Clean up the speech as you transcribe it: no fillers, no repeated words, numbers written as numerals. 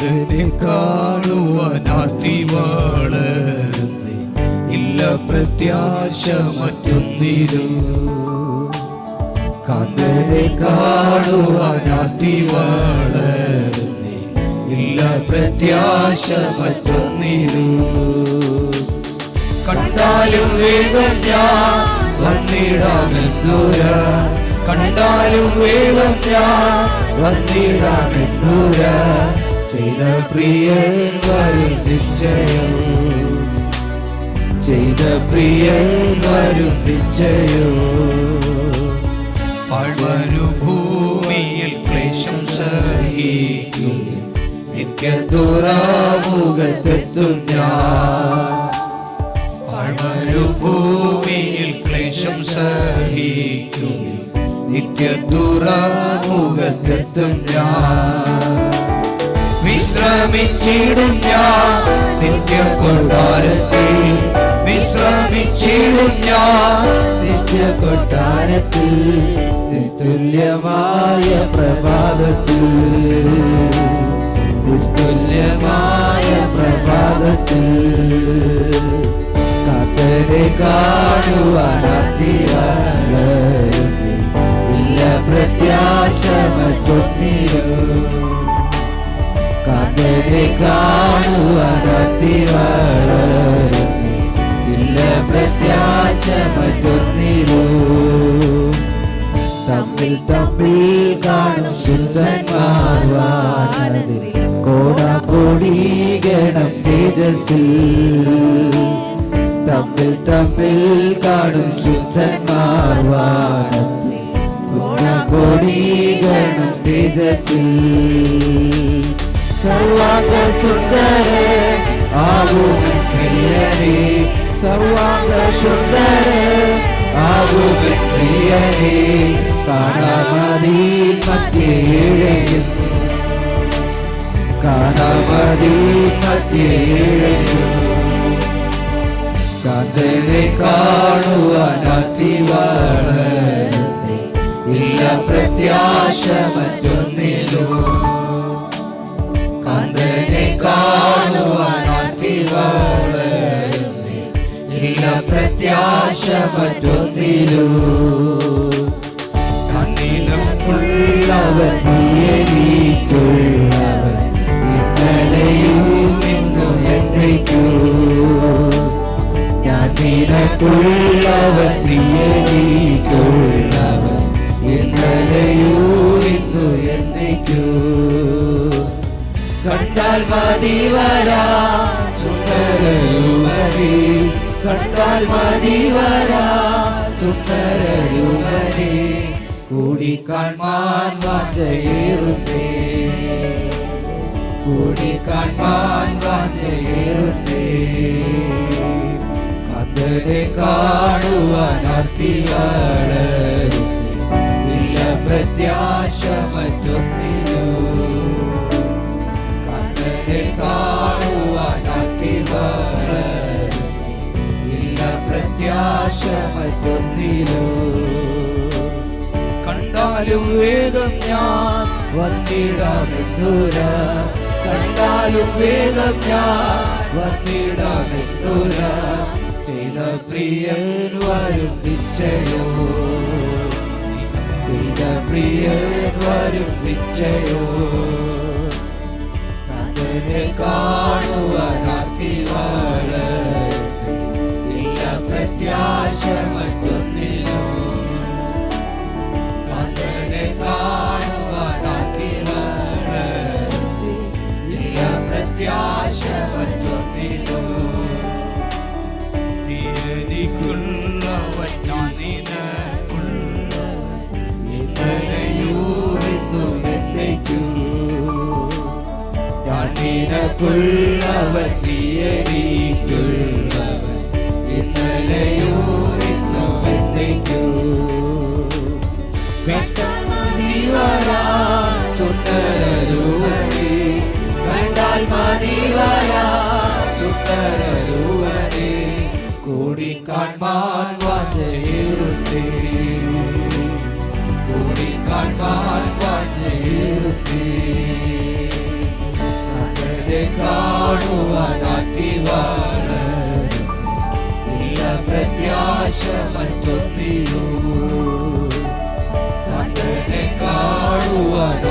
കാന്തനെ കാണുവാനാർത്തി വളർന്നി ഇല്ല പ്രത്യാശ മറ്റൊന്നിലും. കാന്തനെ കാണുവാനാർത്തി വളർന്നി ഇല്ല പ്രത്യാശ മറ്റൊന്നിലും. കണ്ടാലും വേഗം ഞാൻ വന്നിടാമെന്നൂര, കണ്ടാലും വേഗം ഞാൻ വന്നിടാമെന്നൂര. ചെയ്ത പ്രിയൻ വരും നിശ്ചയം, ചെയ്ത പ്രിയൻ വരും നിശ്ചയം. പാഴ്മരുഭൂമിയിൽ ക്ലേശം സഹിക്കും നിത്യദുരാമുഖത്തെത്തും ഞാൻ. പാഴ്മരുഭൂമിയിൽ ക്ലേശം സഹിക്കും നിത്യദുരാമുഖത്തെത്തും ഞാൻ. വിശ്രമിച്ചിടും ഞാൻ നിത്യകൊട്ടാരത്തിൽ, വിശ്രമിച്ചിടും ഞാൻ നിത്യകൊട്ടാരത്തിൽ. നിസ്തുല്യമായ പ്രഭാതത്തിൽ, നിസ്തുല്യമായ പ്രഭാതത്തിൽ. കാന്തനെ കാണുവാനാർത്തി വളർന്നി ഇല്ല പ്രത്യാശ മറ്റൊന്നിലും. കാന്തനെ കാണുവാനാർത്തി വളർന്നി ഇല്ല പ്രത്യാശ മറ്റൊന്നിലും. തമ്മിൽ തമ്മിൽ കാണും ശുദ്ധന്മാർ വാനത്തിൽ, കോടാകോടി ഗണം തേജസ്സിൽ. തമ്മിൽ തമ്മിൽ കാണും ശുദ്ധന്മാർ വാനത്തിൽ, കോടാകോടി ഗണം തേജസ്സിൽ. സർവാംഗ സുന്ദരൻ ആകുമൻ പ്രിയനേ, സർവാംഗ സുന്ദരൻ ആകുമൻ പ്രിയനേ. കാണാമതി മധ്യേഴയും, കാണാമതി മധ്യേഴയും. കാന്തനെ കാണുവാനാർത്തി വളർന്നി ഇല്ല പ്രത്യാശ മറ്റൊന്നിലും. കാന്തനെ കാണുവാനാർത്തി വളർന്നി ഇല്ല പ്രത്യാശ മറ്റൊന്നിലും. കണ്ണിലുള്ളവൻ നീയെനിക്കുള്ളവൻ, ഇന്നലെയും ഇന്നും എന്നേക്കും. ഞാൻ നിനക്കുള്ളവൻ, നീയെനിക്കുള്ളവൻ, ഇന്നലെയും ഇന്നും എന്നേക്കും. കണ്ടാൽ മതി വരാ സുന്ദരരുമതി, കണ്ടാൽ മതി വരാ സുന്ദരരുമതി. കൂടിക്കാൺമാൻ വാഞ്ചയേറുന്നേ, കൂടിക്കാൺമാൻ വാഞ്ചയേറുന്നേ. കാന്തനെ കാണുവാനാർത്തി വളർന്നി ഇല്ല പ്രത്യാശ മറ്റൊന്നിലും. കാന്തനെ കാണുവാനാർത്തി വളർന്നി ഇല്ല പ്രത്യാശ മറ്റൊന്നിലും. കണ്ടാലും വേഗം ഞാൻ വന്നിടാമെന്നൂര, കണ്ടാലും വേഗം ഞാൻ വന്നിടാമെന്നൂര. ചെയ്ത പ്രിയൻ വരും നിശ്ചയോ, ചെയ്ത പ്രിയൻ വരും നിശ്ചയോ. കാന്തനെ കാണുവാനാർത്തി വളർന്നി ഇല്ല പ്രത്യാശ മറ്റൊന്നിലും. കാന്തനെ കാണുവാനാർത്തി വളർന്നി ഇല്ല പ്രത്യാശ മറ്റൊന്നിലും. എനിക്കുള്ളവൻ ഞാൻ നിനക്കുള്ളവൻ, ഇന്നലെയും ഇന്നും എന്നേക്കും. ഞാൻ നിനക്കുള്ളവൻ, നീയെനിക്കുള്ളവൻ, ഇന്നലെയും ഇന്നും എന്നേക്കും. മതി വരാ സുന്ദരരുമതി, കണ്ടാൽ മതി വരാ സുന്ദരരുമതി. കൂടിക്കാൺമാൻ വാഞ്ചയേറുന്നേ, കൂടിക്കാൺമാൻ വാഞ്ചയേറുന്നേ. ആശമറ്റൊന്നിയോ കണ്ണനെ കാണുവാൻ